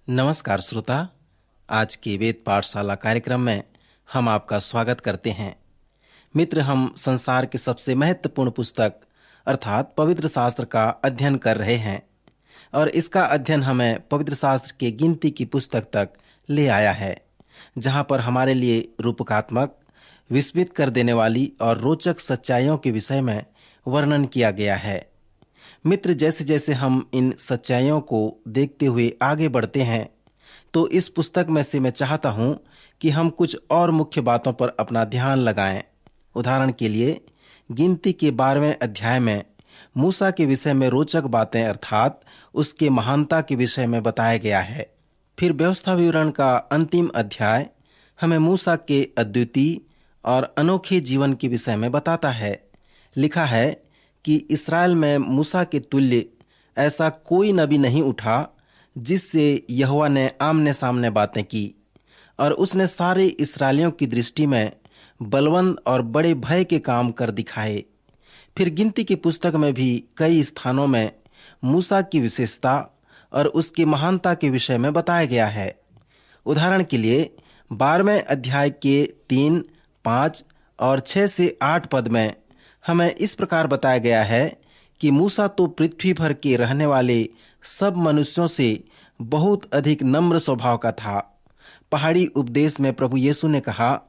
नमस्कार श्रोता, आज के वेद पाठशाला कार्यक्रम में हम आपका स्वागत करते हैं। मित्र, हम संसार की सबसे महत्वपूर्ण पुस्तक अर्थात पवित्र शास्त्र का अध्ययन कर रहे हैं और इसका अध्ययन हमें पवित्र शास्त्र के गिनती की पुस्तक तक ले आया है, जहां पर हमारे लिए रूपकात्मक, विस्मित कर देने वाली और रोचक सच्चाइयों के विषय में वर्णन किया गया है। मित्र, जैसे जैसे हम इन सच्चाइयों को देखते हुए आगे बढ़ते हैं, तो इस पुस्तक में से मैं चाहता हूं कि हम कुछ और मुख्य बातों पर अपना ध्यान लगाएं। उदाहरण के लिए, गिनती के 12वें अध्याय में मूसा के विषय में रोचक बातें अर्थात उसके महानता के विषय में बताया गया है। फिर व्यवस्था विवरण का अंतिम अध्याय हमें मूसा के अद्वितीय और अनोखे जीवन के विषय में बताता है। लिखा है कि इस्राएल में मूसा के तुल्य ऐसा कोई नबी नहीं उठा जिससे यहोवा ने आमने सामने बातें की, और उसने सारे इस्राएलियों की दृष्टि में बलवंत और बड़े भय के काम कर दिखाए। फिर गिनती की पुस्तक में भी कई स्थानों में मूसा की विशेषता और उसकी महानता के विषय में बताया गया है। उदाहरण के लिए 12वें अध्याय के 3, 5 और 6 से 8 पद में हमें इस प्रकार बताया गया है कि मूसा तो पृथ्वी भर के रहने वाले सब मनुष्यों से बहुत अधिक नम्र स्वभाव का था। पहाड़ी उपदेश में प्रभु यीशु ने कहा,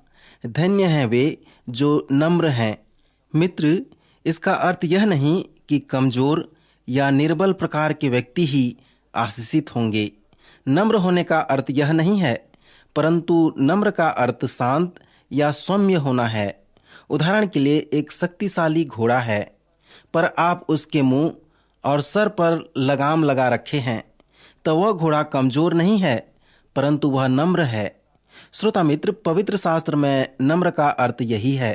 धन्य हैं वे जो नम्र हैं। मित्र, इसका अर्थ यह नहीं कि कमजोर या निर्बल प्रकार के व्यक्ति ही आशीषित होंगे। नम्र होने का अर्थ यह नहीं है, परंतु नम्र का अर्थ शांत या सौम्य होना है। उदाहरण के लिए, एक शक्तिशाली घोड़ा है, पर आप उसके मुंह और सर पर लगाम लगा रखे हैं, तो वह घोड़ा कमजोर नहीं है, परंतु वह नम्र है। श्रोता मित्र, पवित्र शास्त्र में नम्र का अर्थ यही है।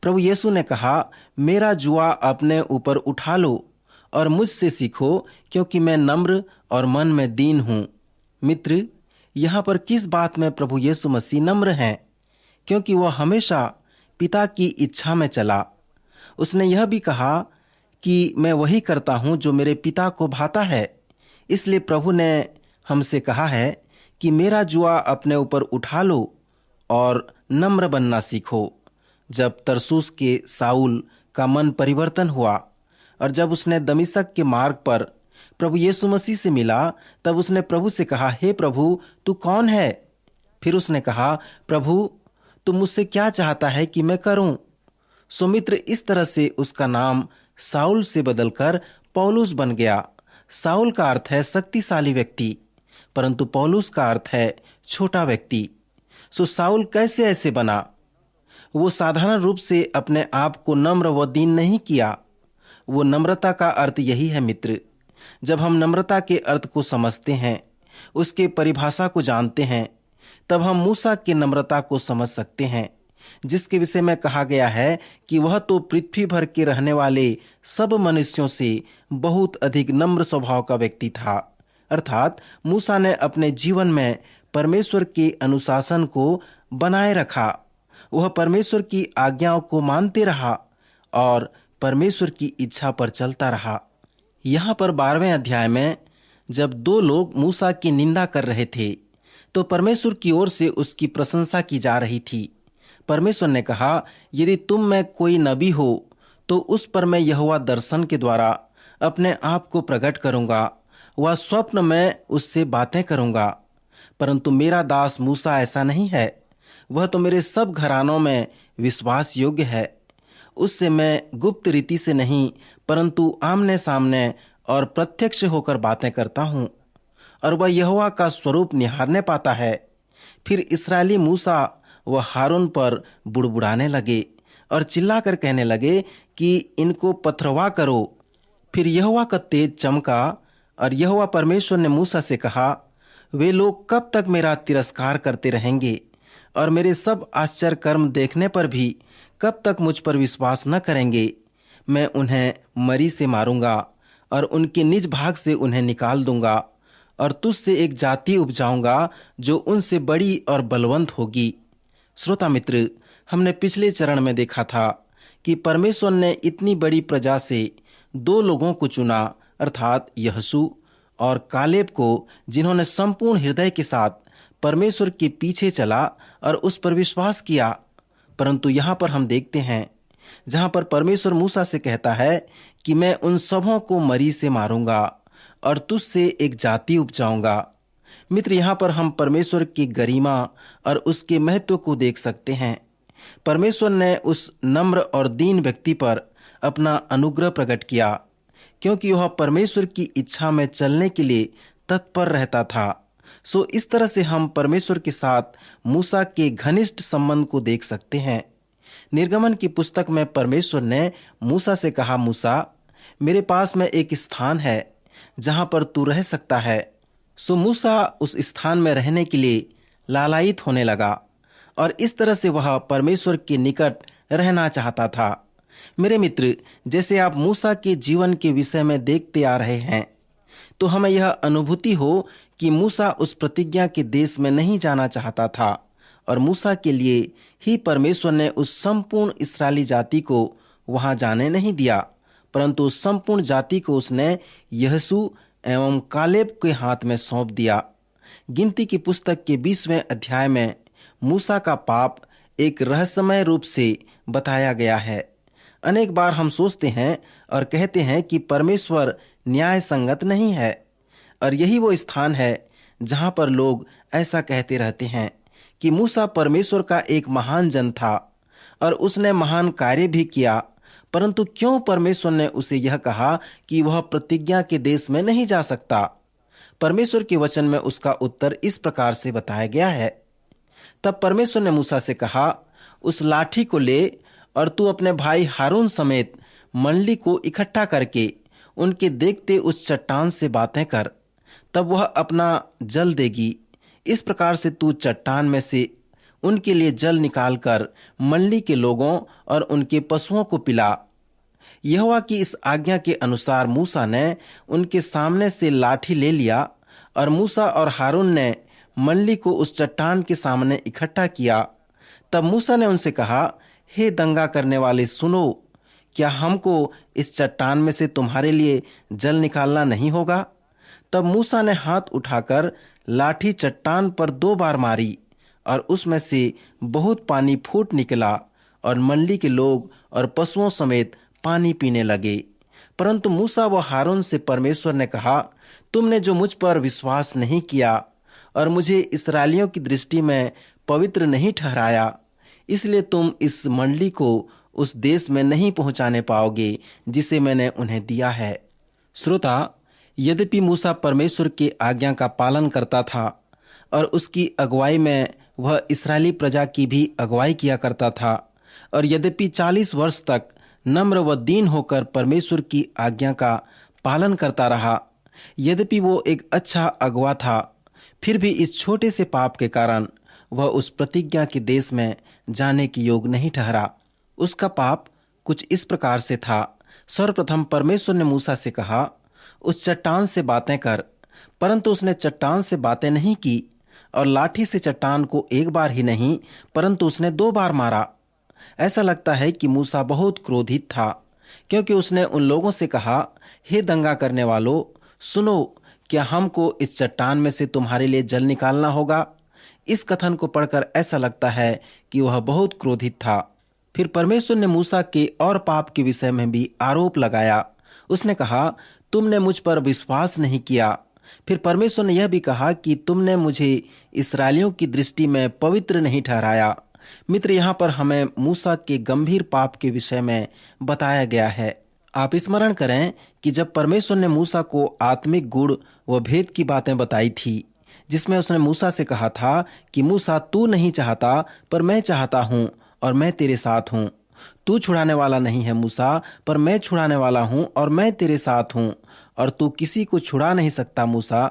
प्रभु यीशु ने कहा, मेरा जुआ अपने ऊपर उठा लो और मुझसे सीखो, क्योंकि मैं नम्र और मन में दीन हूं। मित्र, यहाँ पर किस बात में प्रभु यीशु मसीह नम्र हैं? क्योंकि वह हमेशा पिता की इच्छा में चला। उसने यह भी कहा कि मैं वही करता हूं जो मेरे पिता को भाता है। इसलिए प्रभु ने हमसे कहा है कि मेरा जुआ अपने ऊपर उठा लो और नम्र बनना सीखो। जब तरसूस के साउल का मन परिवर्तन हुआ और जब उसने दमिश्क के मार्ग पर प्रभु यीशु मसीह से मिला, तब उसने प्रभु से कहा, हे प्रभु, तू कौन है? फिर उसने कहा, प्रभु, तू मुझसे क्या चाहता है कि मैं करूं? सो मित्र, इस तरह से उसका नाम साउल से बदलकर पौलुस बन गया। साउल का अर्थ है शक्तिशाली व्यक्ति, परंतु पौलुस का अर्थ है छोटा व्यक्ति। सो साउल कैसे ऐसे बना? वो साधारण रूप से अपने आप को नम्र व दीन नहीं किया। वो नम्रता का अर्थ यही है मित्र। जब हम नम्रता के अर्थ को समझते हैं, उसके परिभाषा को जानते हैं, तब हम मूसा की नम्रता को समझ सकते हैं, जिसके विषय में कहा गया है कि वह तो पृथ्वी भर के रहने वाले सब मनुष्यों से बहुत अधिक नम्र स्वभाव का व्यक्ति था। अर्थात मूसा ने अपने जीवन में परमेश्वर के अनुशासन को बनाए रखा। वह परमेश्वर की आज्ञाओं को मानते रहा और परमेश्वर की इच्छा पर चलता रहा। यहाँ पर 12वें अध्याय में जब 2 लोग मूसा की निंदा कर रहे थे, तो परमेश्वर की ओर से उसकी प्रशंसा की जा रही थी। परमेश्वर ने कहा, यदि तुम में कोई नबी हो तो उस पर मैं यहोवा दर्शन के द्वारा अपने आप को प्रकट करूंगा, वह स्वप्न में उससे बातें करूंगा। परंतु मेरा दास मूसा ऐसा नहीं है। वह तो मेरे सब घरानों में विश्वास योग्य है। उससे मैं गुप्त रीति से नहीं, परंतु आमने सामने और प्रत्यक्ष होकर बातें करता हूं, और वह यहोवा का स्वरूप निहारने पाता है। फिर इस्राएली मूसा व हारून पर बुड़बुड़ाने लगे और चिल्लाकर कहने लगे कि इनको पथरवा करो। फिर यहोवा का तेज चमका और यहोवा परमेश्वर ने मूसा से कहा, वे लोग कब तक मेरा तिरस्कार करते रहेंगे और मेरे सब आश्चर्य कर्म देखने पर भी कब तक मुझ पर विश्वास न करेंगे? मैं उन्हें मरी से मारूंगा और उनके निज भाग से उन्हें निकाल दूंगा, और तुझसे एक जाति उपजाऊंगा जो उनसे बड़ी और बलवंत होगी। श्रोता मित्र, हमने पिछले चरण में देखा था कि परमेश्वर ने इतनी बड़ी प्रजा से 2 लोगों को चुना, अर्थात यहोशू और कालेब को, जिन्होंने संपूर्ण हृदय के साथ परमेश्वर के पीछे चला और उस पर विश्वास किया। परंतु यहाँ पर हम देखते हैं जहाँ पर परमेश्वर मूसा से कहता है कि मैं उन सबों को मरी से मारूंगा और तुझसे एक जाति उपजाऊंगा। मित्र, यहाँ पर हम परमेश्वर की गरिमा और उसके महत्व को देख सकते हैं। परमेश्वर ने उस नम्र और दीन व्यक्ति पर अपना अनुग्रह प्रकट किया, क्योंकि वह परमेश्वर की इच्छा में चलने के लिए तत्पर रहता था। सो इस तरह से हम परमेश्वर के साथ मूसा के घनिष्ठ संबंध को देख सकते हैं। निर्गमन की पुस्तक में परमेश्वर ने मूसा से कहा, मूसा, मेरे पास में एक स्थान है जहां पर तू रह सकता है। सो मूसा उस स्थान में रहने के लिए लालायित होने लगा और इस तरह से वह परमेश्वर के निकट रहना चाहता था। मेरे मित्र, जैसे आप मूसा के जीवन के विषय में देखते आ रहे हैं, तो हमें यह अनुभूति हो कि मूसा उस प्रतिज्ञा के देश में नहीं जाना चाहता था और मूसा के लिए ही परमेश्वर ने उस संपूर्ण इस्राएली जाति को वहां जाने नहीं दिया, परंतु उस संपूर्ण जाति को उसने यहोशू एवं कालेब के हाथ में सौंप दिया। गिनती की पुस्तक के 20वें अध्याय में मूसा का पाप एक रहस्यमय रूप से बताया गया है। अनेक बार हम सोचते हैं और कहते हैं कि परमेश्वर न्याय संगत नहीं है, और यही वो स्थान है जहां पर लोग ऐसा कहते रहते हैं कि मूसा परमेश्वर का एक महान जन था और उसने महान कार्य भी किया, परंतु क्यों परमेश्वर ने उसे यह कहा कि वह प्रतिज्ञा के देश में नहीं जा सकता? परमेश्वर के वचन में उसका उत्तर इस प्रकार से बताया गया है। तब परमेश्वर ने मूसा से कहा, उस लाठी को ले और तू अपने भाई हारून समेत मंडली को इकट्ठा करके उनके देखते उस चट्टान से बातें कर, तब वह अपना जल देगी। इस प्रकार से तू चट्टान में से उनके लिए जल निकालकर मंडली के लोगों और उनके पशुओं को पिला। यहोवा की इस आज्ञा के अनुसार मूसा ने उनके सामने से लाठी ले लिया और मूसा और हारून ने मंडली को उस चट्टान के सामने इकट्ठा किया। तब मूसा ने उनसे कहा, हे दंगा करने वाले, सुनो, क्या हमको इस चट्टान में से तुम्हारे लिए जल निकालना नहीं होगा? तब मूसा ने हाथ उठाकर लाठी चट्टान पर 2 बार मारी और उसमें से बहुत पानी फूट निकला और मंडली के लोग और पशुओं समेत पानी पीने लगे। परंतु मूसा व हारून से परमेश्वर ने कहा, तुमने जो मुझ पर विश्वास नहीं किया और मुझे इस्राएलियों की दृष्टि में पवित्र नहीं ठहराया, इसलिए तुम इस मंडली को उस देश में नहीं पहुंचाने पाओगे जिसे मैंने उन्हें दिया है। श्रोता, यद्यपि मूसा परमेश्वर की आज्ञा का पालन करता था और उसकी अगुवाई में वह इस्राएली प्रजा की भी अगुवाई किया करता था, और यद्यपि 40 वर्ष तक नम्र व दीन होकर परमेश्वर की आज्ञा का पालन करता रहा, यद्यपि वो एक अच्छा अगुवा था, फिर भी इस छोटे से पाप के कारण वह उस प्रतिज्ञा के देश में जाने के योग नहीं ठहरा। उसका पाप कुछ इस प्रकार से था। सर्वप्रथम परमेश्वर ने मूसा से कहा, उस चट्टान से बातें कर, परंतु उसने चट्टान से बातें नहीं की और लाठी से चट्टान को 1 बार ही नहीं परंतु उसने 2 बार मारा। ऐसा लगता है कि मूसा बहुत क्रोधित था, क्योंकि उसने उन लोगों से कहा, हे दंगा करने वालों, सुनो, क्या हमको इस चट्टान में से तुम्हारे लिए जल निकालना होगा? इस कथन को पढ़कर ऐसा लगता है कि वह बहुत क्रोधित था। फिर परमेश्वर ने मूसा के और पाप के विषय में भी आरोप लगाया। उसने कहा, तुमने मुझ पर विश्वास नहीं किया। फिर परमेश्वर ने यह भी कहा कि तुमने मुझे इस्राएलियों की दृष्टि में पवित्र नहीं ठहराया। मित्र, यहाँ पर हमें मूसा के गंभीर पाप के विषय में बताया गया है। आप स्मरण करें कि जब परमेश्वर ने मूसा को आत्मिक गुण व भेद की बातें बताई थी, जिसमें उसने मूसा से कहा था कि मूसा, तू नहीं चाहता पर मैं चाहता हूँ और मैं तेरे साथ हूँ। तू छुड़ाने वाला नहीं है मूसा, पर मैं छुड़ाने वाला हूँ और मैं तेरे साथ हूँ। और तू किसी को छुड़ा नहीं सकता मूसा,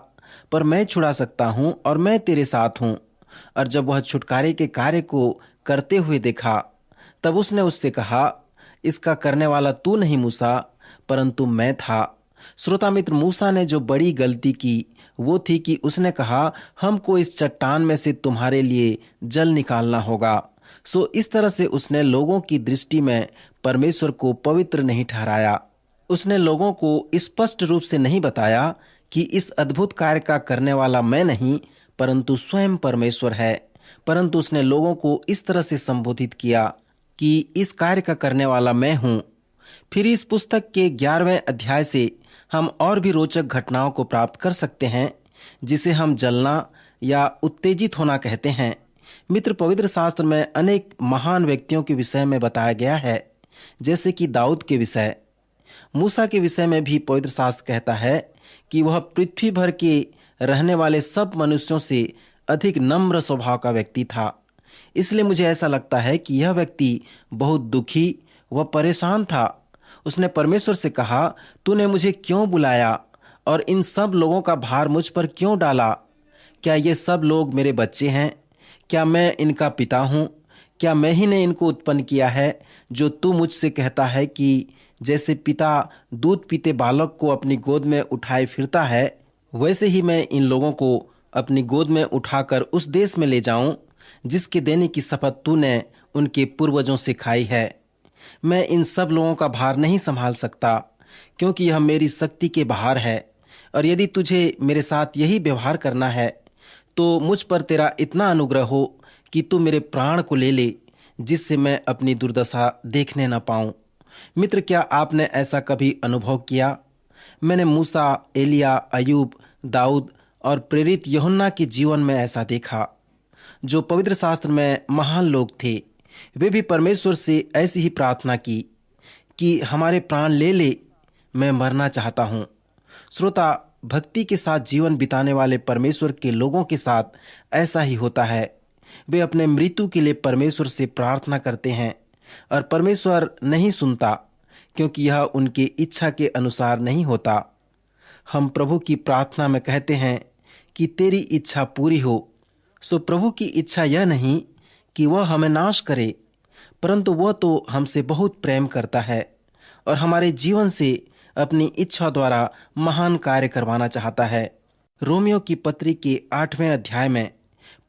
पर मैं छुड़ा सकता हूँ और मैं तेरे साथ हूँ। और जब वह छुटकारे के कार्य को करते हुए देखा, तब उसने उससे कहा, इसका करने वाला तू नहीं मूसा, परंतु मैं था। श्रोता मित्र, मूसा ने जो बड़ी गलती की वो थी कि उसने कहा, हमको इस चट्टान में से तुम्हारे लिए जल निकालना होगा। सो इस तरह से उसने लोगों की दृष्टि में परमेश्वर को पवित्र नहीं ठहराया। उसने लोगों को स्पष्ट रूप से नहीं बताया कि इस अद्भुत कार्य का करने वाला मैं नहीं परंतु स्वयं परमेश्वर है। परंतु उसने लोगों को इस तरह से संबोधित किया कि इस कार्य का करने वाला मैं हूं। फिर इस पुस्तक के 11वें अध्याय से हम और भी रोचक घटनाओं को प्राप्त कर सकते हैं, जिसे हम जलना या उत्तेजित होना कहते हैं। मित्र, पवित्र शास्त्र में अनेक महान व्यक्तियों के विषय में बताया गया है, जैसे कि दाऊद के विषय। मूसा के विषय में भी पवित्र शास्त्र कहता है कि वह पृथ्वी भर के रहने वाले सब मनुष्यों से अधिक नम्र स्वभाव का व्यक्ति था। इसलिए मुझे ऐसा लगता है कि यह व्यक्ति बहुत दुखी व परेशान था। उसने परमेश्वर से कहा, तूने मुझे क्यों बुलाया और इन सब लोगों का भार मुझ पर क्यों डाला? क्या ये सब लोग मेरे बच्चे हैं? क्या मैं इनका पिता हूँ? क्या मैं ही ने इनको उत्पन्न किया है? जो तू मुझसे कहता है कि जैसे पिता दूध पीते बालक को अपनी गोद में उठाए फिरता है, वैसे ही मैं इन लोगों को अपनी गोद में उठाकर उस देश में ले जाऊं जिसके देने की शपथ तूने उनके पूर्वजों से खाई है। मैं इन सब लोगों का भार नहीं संभाल सकता, क्योंकि यह मेरी शक्ति के बाहर है। और यदि तुझे मेरे साथ यही व्यवहार करना है तो मुझ पर तेरा इतना अनुग्रह हो कि तू मेरे प्राण को ले ले, जिससे मैं अपनी दुर्दशा देखने न पाऊं। मित्र, क्या आपने ऐसा कभी अनुभव किया? मैंने मूसा, एलिया, अयूब, दाऊद और प्रेरित यूहन्ना के जीवन में ऐसा देखा। जो पवित्र शास्त्र में महान लोग थे, वे भी परमेश्वर से ऐसी ही प्रार्थना की कि हमारे प्राण ले ले, मैं मरना चाहता हूँ। श्रोता, भक्ति के साथ जीवन बिताने वाले परमेश्वर के लोगों के साथ ऐसा ही होता है। वे अपने मृत्यु के लिए परमेश्वर से प्रार्थना करते हैं और परमेश्वर नहीं सुनता, क्योंकि यह उनकी इच्छा के अनुसार नहीं होता। हम प्रभु की प्रार्थना में कहते हैं कि तेरी इच्छा पूरी हो। सो प्रभु की इच्छा यह नहीं कि वह हमें नाश करे, परंतु वह तो हमसे बहुत प्रेम करता है और हमारे जीवन से अपनी इच्छा द्वारा महान कार्य करवाना चाहता है। रोमियो की पत्री के 8वें अध्याय में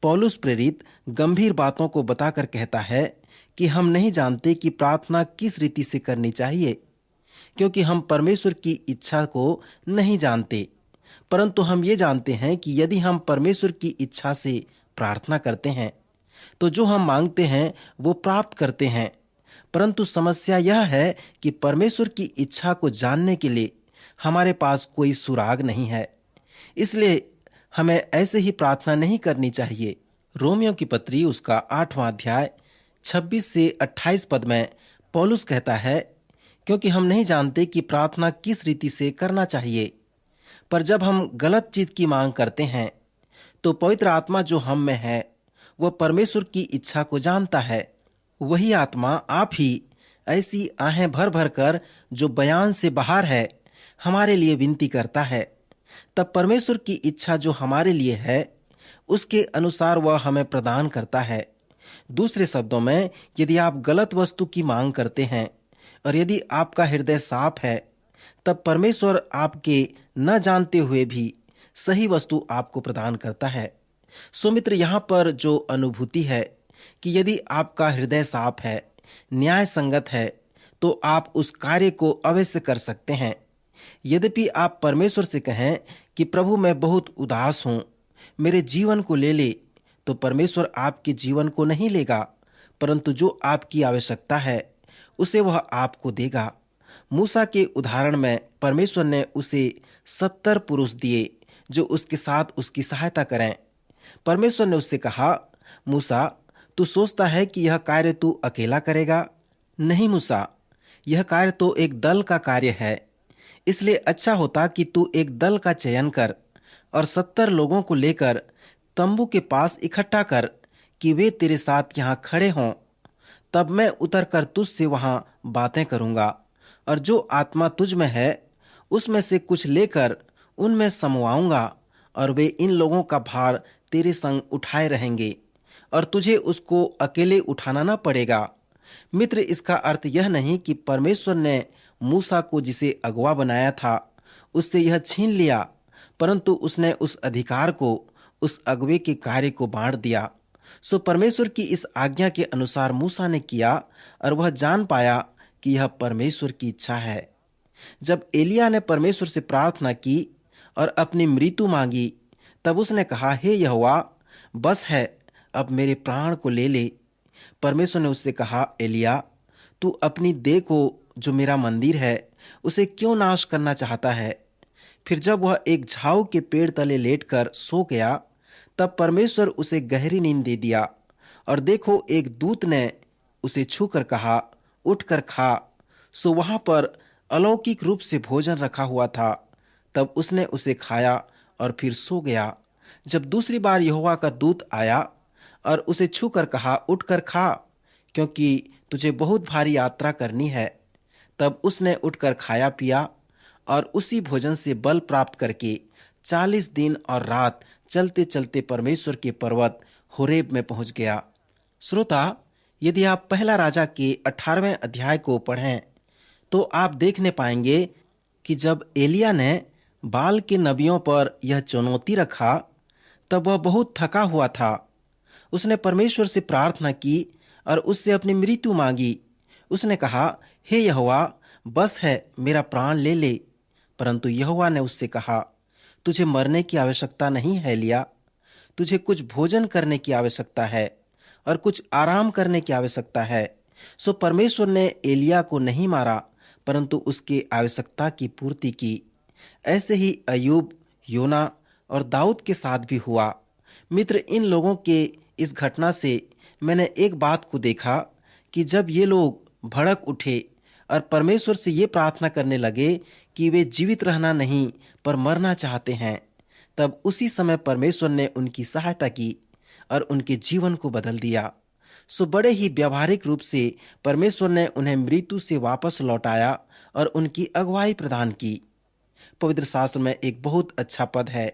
पौलुस प्रेरित गंभीर बातों को बताकर कहता है कि हम नहीं जानते कि प्रार्थना किस रीति से करनी चाहिए, क्योंकि हम परमेश्वर की इच्छा को नहीं जानते। परंतु हम ये जानते हैं कि यदि हम परमेश्वर की इच्छा से प्रार्थना करते हैं तो जो हम मांगते हैं वो प्राप्त करते हैं। परंतु समस्या यह है कि परमेश्वर की इच्छा को जानने के लिए हमारे पास कोई सुराग नहीं है। इसलिए हमें ऐसे ही प्रार्थना नहीं करनी चाहिए। रोमियो की पत्री उसका 8वां अध्याय 26 से 28 पद में पौलुस कहता है, क्योंकि हम नहीं जानते कि प्रार्थना किस रीति से करना चाहिए। पर जब हम गलत चीज की मांग करते हैं तो पवित्र आत्मा जो हम में है वह परमेश्वर की इच्छा को जानता है। वही आत्मा आप ही ऐसी आहें भर भर कर जो बयान से बाहर है हमारे लिए विनती करता है। तब परमेश्वर की इच्छा जो हमारे लिए है उसके अनुसार वह हमें प्रदान करता है। दूसरे शब्दों में, यदि आप गलत वस्तु की मांग करते हैं और यदि आपका हृदय साफ है, तब परमेश्वर आपके न जानते हुए भी सही वस्तु आपको प्रदान करता है। सो मित्र, यहाँ पर जो अनुभूति है कि यदि आपका हृदय साफ है, न्याय संगत है, तो आप उस कार्य को अवश्य कर सकते हैं। यद्यपि आप परमेश्वर से कहें कि प्रभु मैं बहुत उदास हूँ, मेरे जीवन को ले ले, तो परमेश्वर आपके जीवन को नहीं लेगा, परंतु जो आपकी आवश्यकता है उसे वह आपको देगा। मूसा के उदाहरण में परमेश्वर ने उसे 70 पुरुष दिए जो उसके साथ उसकी सहायता करें। परमेश्वर ने उससे कहा, मूसा, तू सोचता है कि यह कार्य तू अकेला करेगा? नहीं मूसा, यह कार्य तो एक दल का कार्य है। इसलिए अच्छा होता कि तू एक दल का चयन कर और 70 लोगों को लेकर तंबू के पास इकट्ठा कर कि वे तेरे साथ यहाँ खड़े हों। तब मैं उतर कर तुझसे वहां बातें करूंगा और जो आत्मा तुझ में है उसमें से कुछ लेकर उनमें समवाऊंगा और वे इन लोगों का भार तेरे संग उठाए रहेंगे और तुझे उसको अकेले उठाना न पड़ेगा। मित्र, इसका अर्थ यह नहीं कि परमेश्वर ने मूसा को जिसे अगुवा बनाया था उससे यह छीन लिया, परंतु उसने उस अधिकार को उस अगुवे के कार्य को बांट दिया। सो परमेश्वर की इस आज्ञा के अनुसार मूसा ने किया और वह जान पाया कि यह परमेश्वर की इच्छा है। जब एलिया ने परमेश्वर से प्रार्थना की और अपनी मृत्यु मांगी, तब उसने कहा, हे यहोवा, बस है, अब मेरे प्राण को ले ले। परमेश्वर ने उससे कहा, एलिया, तू अपनी देह को, जो मेरा मंदिर है, उसे क्यों नाश करना चाहता है? फिर जब वह एक झाऊ के पेड़ तले लेटकर सो गया, तब परमेश्वर उसे गहरी नींद दे दिया। और देखो, एक दूत ने उसे छूकर कहा, उठकर खा। सो वहां पर अलौकिक रूप से भोजन रखा हुआ था। तब उसने उसे खाया और फिर सो गया। जब दूसरी बार यहोवा का दूत आया और उसे छूकर कहा, उठकर खा, क्योंकि तुझे बहुत भारी यात्रा करनी है, तब उसने उठकर खाया पिया और उसी भोजन से बल प्राप्त करके 40 दिन और रात चलते चलते परमेश्वर के पर्वत होरेब में पहुंच गया। श्रोता, यदि आप पहला राजा के 18वें अध्याय को पढ़ें तो आप देखने पाएंगे कि जब एलिया ने बाल के नबियों पर यह चुनौती रखा, तब वह बहुत थका हुआ था। उसने परमेश्वर से प्रार्थना की और उससे अपनी मृत्यु मांगी। उसने कहा, हे यहोवा, बस है, मेरा प्राण ले ले। परंतु यहोवा ने उससे कहा, तुझे मरने की आवश्यकता नहीं है एलिया, तुझे कुछ भोजन करने की आवश्यकता है और कुछ आराम करने की आवश्यकता है। सो परमेश्वर ने एलिया को नहीं मारा, परंतु उसके आवश्यकता की पूर्ति की। ऐसे ही अय्यूब, योना और दाऊद के साथ भी हुआ। मित्र, इन लोगों के इस घटना से मैंने एक बात को देखा कि जब ये लोग भड़क उठे और परमेश्वर से ये प्रार्थना करने लगे कि वे जीवित रहना नहीं पर मरना चाहते हैं, तब उसी समय परमेश्वर ने उनकी सहायता की और उनके जीवन को बदल दिया। सो बड़े ही व्यावहारिक रूप से परमेश्वर ने उन्हें मृत्यु से वापस लौटाया और उनकी अगुवाई प्रदान की। पवित्र शास्त्र में एक बहुत अच्छा पद है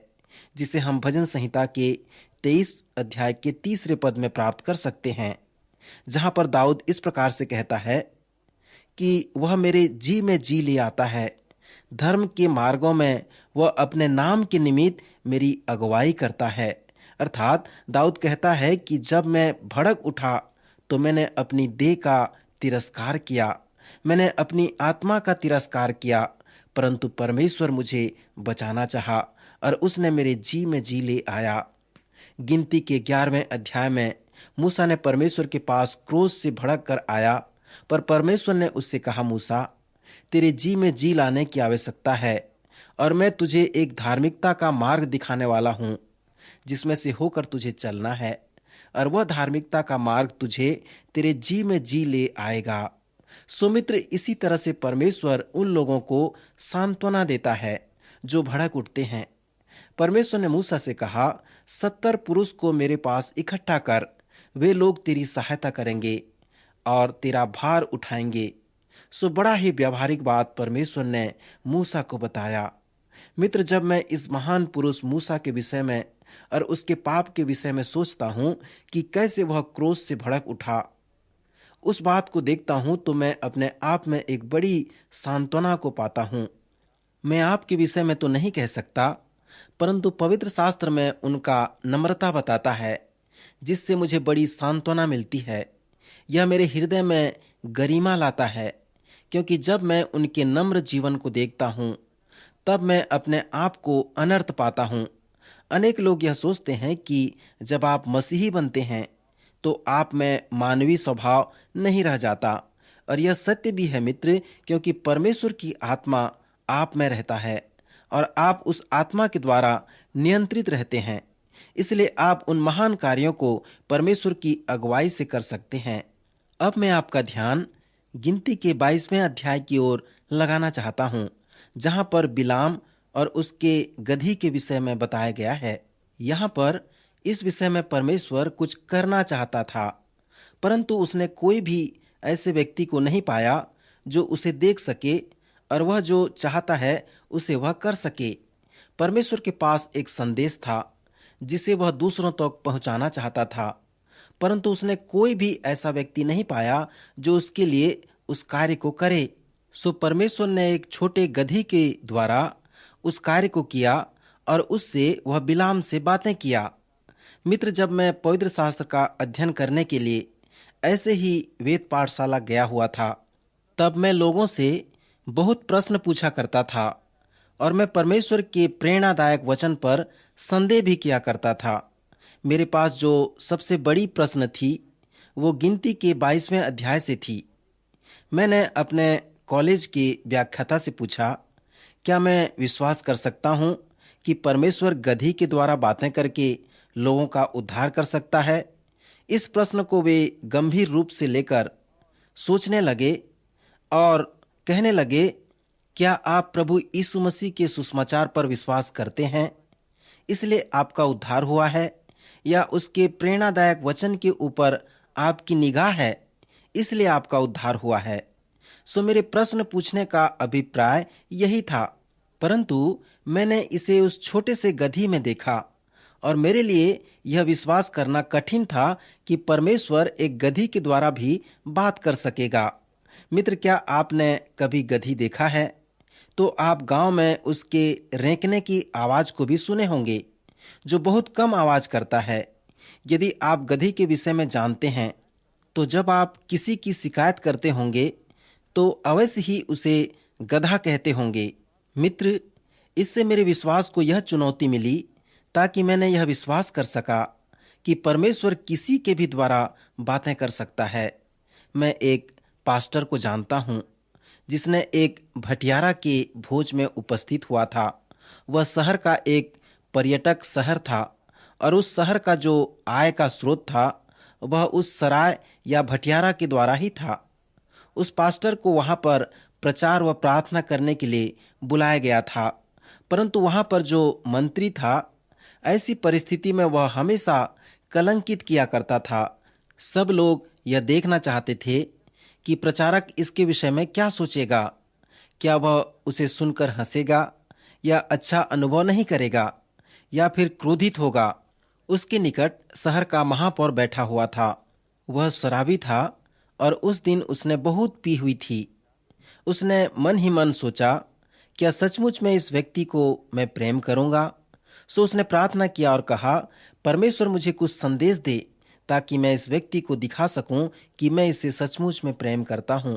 जिसे हम भजन संहिता के 23 अध्याय के 3 पद में प्राप्त कर सकते हैं, जहां पर दाऊद इस प्रकार से कहता है कि वह मेरे जी में जी ले आता है, धर्म के मार्गों में वह अपने नाम के निमित्त मेरी अगुवाई करता है। अर्थात दाऊद कहता है कि जब मैं भड़क उठा तो मैंने अपनी देह का तिरस्कार किया, मैंने अपनी आत्मा का तिरस्कार किया, परंतु परमेश्वर मुझे बचाना चाहा और उसने मेरे जी में जी ले आया। गिनती के 11वें अध्याय में मूसा ने परमेश्वर के पास क्रोध से भड़क कर आया, पर परमेश्वर ने उससे कहा, मूसा, तेरे जी में जी लाने की आवश्यकता है और मैं तुझे एक धार्मिकता का मार्ग दिखाने वाला हूं जिसमें से होकर तुझे चलना है, और वह धार्मिकता का मार्ग तुझे तेरे जी में जी ले आएगा। सुमित्र, इसी तरह से परमेश्वर उन लोगों को सांत्वना देता है जो भड़क उठते हैं। परमेश्वर ने मूसा से कहा, 70 पुरुष को मेरे पास इकट्ठा कर, वे लोग तेरी सहायता करेंगे और तेरा भार उठाएंगे। सो बड़ा ही व्यावहारिक बात परमेश्वर ने मूसा को बताया। मित्र, जब मैं इस महान पुरुष मूसा के विषय में और उसके पाप के विषय में सोचता हूं कि कैसे वह क्रोध से भड़क उठा, उस बात को देखता हूं तो मैं अपने आप में एक बड़ी सांत्वना को पाता हूं। मैं आपके विषय में तो नहीं कह सकता, परंतु पवित्र शास्त्र में उनका नम्रता बताता है, जिससे मुझे बड़ी सांत्वना मिलती है। यह मेरे हृदय में गरिमा लाता है, क्योंकि जब मैं उनके नम्र जीवन को देखता हूं, तब मैं अपने आप को अनर्थ पाता हूं। अनेक लोग यह सोचते हैं कि जब आप मसीही बनते हैं तो आप में मानवीय स्वभाव नहीं रह जाता, और यह सत्य भी है मित्र, क्योंकि परमेश्वर की आत्मा आप में रहता है और आप उस आत्मा के द्वारा नियंत्रित रहते हैं। इसलिए आप उन महान कार्यों को परमेश्वर की अगुवाई से कर सकते हैं। अब मैं आपका ध्यान गिनती के 22वें अध्याय की ओर लगाना चाहता हूं, जहां पर बिलाम और उसके गधी के विषय में बताया गया है। यहाँ पर इस विषय में परमेश्वर कुछ करना चाहता था, परंतु उसने कोई भी ऐसे व्यक्ति को नहीं पाया जो उसे देख सके और वह जो चाहता है उसे वह कर सके। परमेश्वर के पास एक संदेश था जिसे वह दूसरों तक पहुंचाना चाहता था, परंतु उसने कोई भी ऐसा व्यक्ति नहीं पाया जो उसके लिए उस कार्य को करे। सो परमेश्वर ने एक छोटे गधी के द्वारा उस कार्य को किया और उससे वह बिलाम से बातें किया। मित्र, जब मैं पवित्र शास्त्र का अध्ययन करने के लिए ऐसे ही वेद पाठशाला गया हुआ था, तब मैं लोगों से बहुत प्रश्न पूछा करता था और मैं परमेश्वर के प्रेरणादायक वचन पर संदेह भी किया करता था। मेरे पास जो सबसे बड़ी प्रश्न थी वो गिनती के 22वें अध्याय से थी। मैंने अपने कॉलेज के व्याख्याता से पूछा, क्या मैं विश्वास कर सकता हूँ कि परमेश्वर गधी के द्वारा बातें करके लोगों का उद्धार कर सकता है? इस प्रश्न को वे गंभीर रूप से लेकर सोचने लगे और कहने लगे, क्या आप प्रभु यीशु मसीह के सुसमाचार पर विश्वास करते हैं, इसलिए आपका उद्धार हुआ है, या उसके प्रेरणादायक वचन के ऊपर आपकी निगाह है, इसलिए आपका उद्धार हुआ है? सो मेरे प्रश्न पूछने का अभिप्राय यही था, परंतु मैंने इसे उस छोटे से गधी में देखा और मेरे लिए यह विश्वास करना कठिन था कि परमेश्वर एक गधी के द्वारा भी बात कर सकेगा। मित्र, क्या आपने कभी गधी देखा है? तो आप गांव में उसके रेंकने की आवाज को भी सुने होंगे, जो बहुत कम आवाज करता है। यदि आप गधी के विषय में जानते हैं तो जब आप किसी की शिकायत करते होंगे तो अवश्य ही उसे गधा कहते होंगे। मित्र, इससे मेरे विश्वास को यह चुनौती मिली ताकि मैंने यह विश्वास कर सका कि परमेश्वर किसी के भी द्वारा बातें कर सकता है। मैं एक पास्टर को जानता हूँ जिसने एक भटियारा के भोज में उपस्थित हुआ था। वह शहर का एक पर्यटक शहर था और उस शहर का जो आय का स्रोत था वह उस सराय या भटियारा के द्वारा ही था। उस पास्टर को वहां पर प्रचार व प्रार्थना करने के लिए बुलाया गया था, परंतु वहां पर जो मंत्री था, ऐसी परिस्थिति में वह हमेशा कलंकित किया करता था। सब लोग यह देखना चाहते थे कि प्रचारक इसके विषय में क्या सोचेगा। क्या वह उसे सुनकर हंसेगा या अच्छा अनुभव नहीं करेगा या फिर क्रोधित होगा। उसके निकट शहर का महापौर बैठा हुआ था। वह शराबी था और उस दिन उसने बहुत पी हुई थी। उसने मन ही मन सोचा, क्या सचमुच में इस व्यक्ति को मैं प्रेम करूंगा? सो उसने प्रार्थना किया और कहा, परमेश्वर मुझे कुछ संदेश दे ताकि मैं इस व्यक्ति को दिखा सकूं कि मैं इसे सचमुच में प्रेम करता हूं।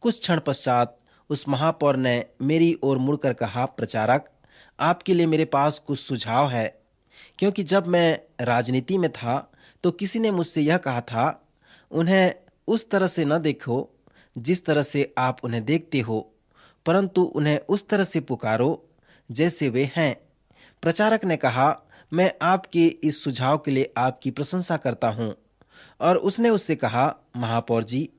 कुछ क्षण पश्चात उस महापौर ने मेरी ओर मुड़कर कहा, प्रचारक, आपके लिए मेरे पास कुछ सुझाव है। क्योंकि जब मैं राजनीति में था तो किसी ने मुझसे यह कहा था, उन्हें उस तरह से न देखो जिस तरह से आप उन्हें देखते हो, परंतु उन्हें उस तरह से पुकारो जैसे वे हैं। प्रचारक ने कहा, मैं आपके इस सुझाव के लिए आपकी प्रशंसा करता हूं। और उसने उससे कहा, महापौर जी,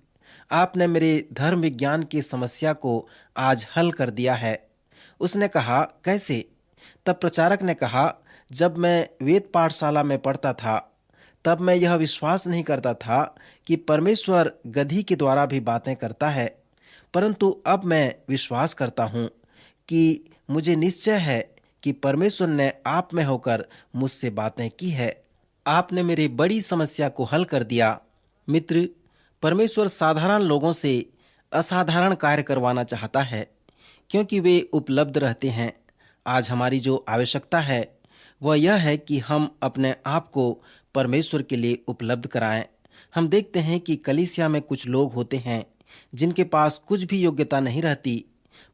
आपने मेरे धर्म विज्ञान की समस्या को आज हल कर दिया है। उसने कहा, कैसे? तब प्रचारक ने कहा, जब मैं वेद पाठशाला में पढ़ता था तब मैं यह विश्वास नहीं करता था कि परमेश्वर गधी के द्वारा भी बातें करता है, परंतु अब मैं विश्वास करता हूं कि मुझे निश्चय है कि परमेश्वर ने आप में होकर मुझसे बातें की है। आपने मेरी बड़ी समस्या को हल कर दिया। मित्र, परमेश्वर साधारण लोगों से असाधारण कार्य करवाना चाहता है क्योंकि वे उपलब्ध रहते हैं। आज हमारी जो आवश्यकता है वह यह है कि हम अपने आप को परमेश्वर के लिए उपलब्ध कराएं। हम देखते हैं कि कलीसिया में कुछ लोग होते हैं जिनके पास कुछ भी योग्यता नहीं रहती,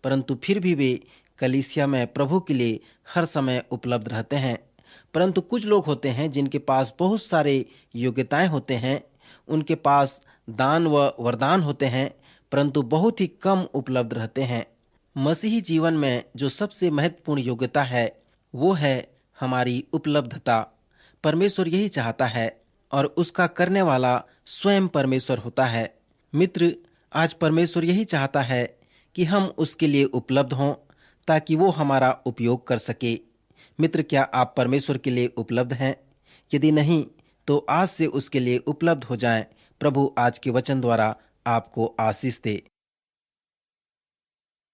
परंतु फिर भी वे कलीसिया में प्रभु के लिए हर समय उपलब्ध रहते हैं। परंतु कुछ लोग होते हैं जिनके पास बहुत सारे योग्यताएं होते हैं, उनके पास दान व वरदान होते हैं, परंतु बहुत ही कम उपलब्ध रहते हैं। मसीही जीवन में जो सबसे महत्वपूर्ण योग्यता है वो है हमारी उपलब्धता। परमेश्वर यही चाहता है और उसका करने वाला स्वयं परमेश्वर होता है। मित्र, आज परमेश्वर यही चाहता है कि हम उसके लिए उपलब्ध हों ताकि वो हमारा उपयोग कर सके। मित्र, क्या आप परमेश्वर के लिए उपलब्ध हैं? यदि नहीं तो आज से उसके लिए उपलब्ध हो जाएं। प्रभु आज के वचन द्वारा आपको आशीष दे।